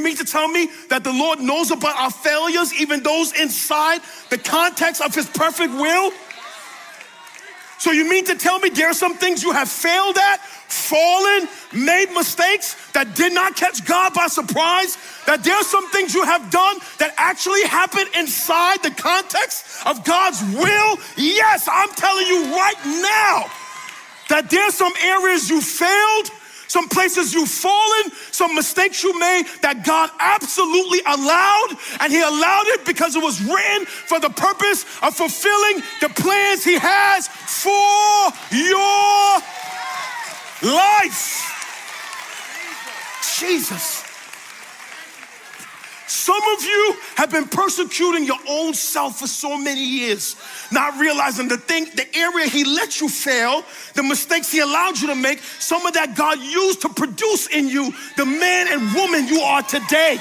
mean to tell me that the Lord knows about our failures, even those inside the context of his perfect will? So you mean to tell me there are some things you have failed at, fallen, made mistakes that did not catch God by surprise? That there are some things you have done that actually happened inside the context of God's will? Yes, I'm telling you right now that there are some areas you failed, some places you've fallen, some mistakes you made that God absolutely allowed, and he allowed it because it was written for the purpose of fulfilling the plans he has for your life. Jesus. Some of you have been persecuting your own self for so many years, not realizing the area he let you fail, the mistakes he allowed you to make, some of that God used to produce in you the man and woman you are today.